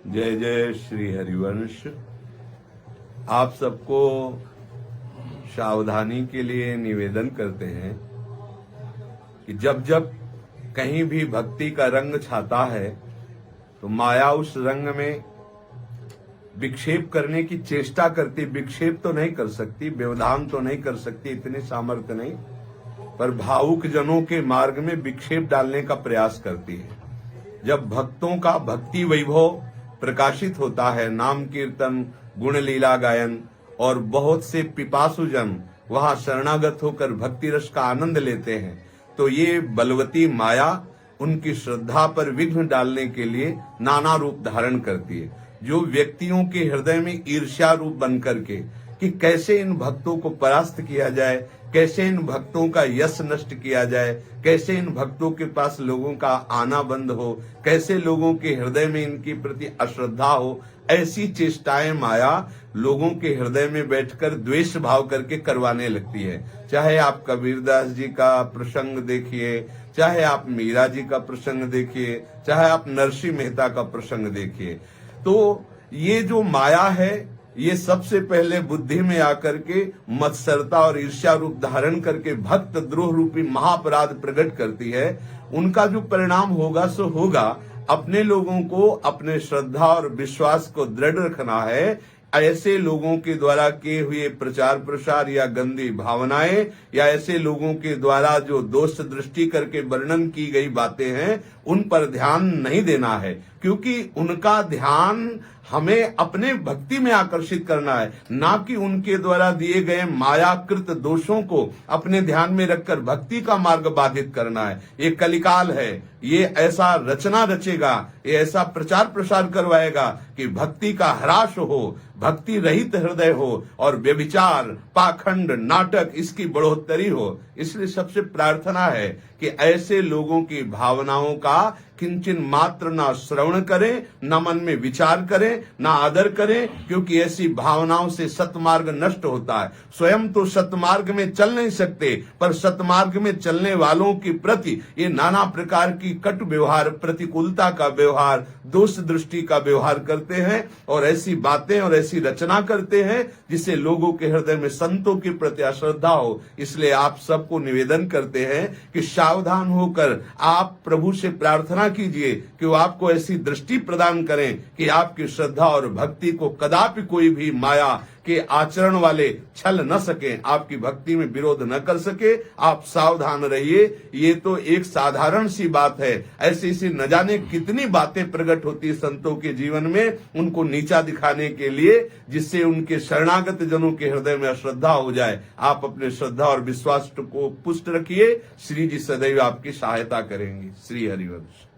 जय जय श्री हरिवंश। आप सबको सावधानी के लिए निवेदन करते हैं कि जब जब कहीं भी भक्ति का रंग छाता है तो माया उस रंग में विक्षेप करने की चेष्टा करती। विक्षेप तो नहीं कर सकती, व्यवधान तो नहीं कर सकती, इतने सामर्थ्य नहीं, पर भावुक जनों के मार्ग में विक्षेप डालने का प्रयास करती है। जब भक्तों का भक्ति वैभव प्रकाशित होता है, नाम कीर्तन गुण लीला गायन, और बहुत से पिपासु जन वहां शरणागत होकर भक्ति रस का आनंद लेते हैं, तो ये बलवती माया उनकी श्रद्धा पर विघ्न डालने के लिए नाना रूप धारण करती है। जो व्यक्तियों के हृदय में ईर्ष्या रूप बन करके कि कैसे इन भक्तों को परास्त किया जाए, कैसे इन भक्तों का यश नष्ट किया जाए, कैसे इन भक्तों के पास लोगों का आना बंद हो, कैसे लोगों के हृदय में इनके प्रति अश्रद्धा हो, ऐसी चेष्टाएं माया लोगों के हृदय में बैठकर द्वेष भाव करके करवाने लगती है। चाहे आप कबीरदास जी का प्रसंग देखिए, चाहे आप मीरा जी का प्रसंग देखिए, चाहे आप नरसिंह मेहता का प्रसंग देखिए, तो ये जो माया है ये सबसे पहले बुद्धि में आकर के मत्सरता और ईर्ष्या रूप धारण करके भक्त द्रोह रूपी महाअपराध प्रकट करती है। उनका जो परिणाम होगा सो होगा। अपने लोगों को अपने श्रद्धा और विश्वास को दृढ़ रखना है। ऐसे लोगों के द्वारा किए हुए प्रचार प्रसार या गंदी भावनाएं या ऐसे लोगों के द्वारा जो दोष दृष्टि करके वर्णन की गई बातें हैं, उन पर ध्यान नहीं देना है, क्योंकि उनका ध्यान हमें अपने भक्ति में आकर्षित करना है, ना कि उनके द्वारा दिए गए मायाकृत दोषों को अपने ध्यान में रखकर भक्ति का मार्ग बाधित करना है। ये कलिकाल है, ये ऐसा रचना रचेगा, ये ऐसा प्रचार प्रसार करवाएगा कि भक्ति का ह्रास हो, भक्ति रहित हृदय हो और व्यभिचार, पाखंड, नाटक इसकी बढ़ोतरी हो। इसलिए सबसे प्रार्थना है कि ऐसे लोगों की भावनाओं का किंचन मात्र ना श्रवण करें, ना मन में विचार करें, ना आदर करें, क्योंकि ऐसी भावनाओं से सतमार्ग नष्ट होता है। स्वयं तो सतमार्ग में चल नहीं सकते, पर सतमार्ग में चलने वालों के प्रति ये नाना प्रकार की कट व्यवहार, प्रतिकूलता का व्यवहार, दोष दृष्टि का व्यवहार करते हैं और ऐसी बातें और ऐसी रचना करते हैं जिससे लोगों के हृदय में संतों के प्रति अश्रद्धा हो। इसलिए आप सबको निवेदन करते हैं कि सावधान होकर आप प्रभु से प्रार्थना कीजिए कि वो आपको ऐसी दृष्टि प्रदान करें कि आपकी श्रद्धा और भक्ति को कदापि कोई भी माया के आचरण वाले छल न सके, आपकी भक्ति में विरोध न कर सके। आप सावधान रहिए। ये तो एक साधारण सी बात है, ऐसी न जाने कितनी बातें प्रकट होती संतों के जीवन में उनको नीचा दिखाने के लिए, जिससे उनके शरणागत जनों के हृदय में अश्रद्धा हो जाए। आप अपने श्रद्धा और विश्वास को पुष्ट रखिए। श्री जी सदैव आपकी सहायता करेंगे। श्री हरिवंश।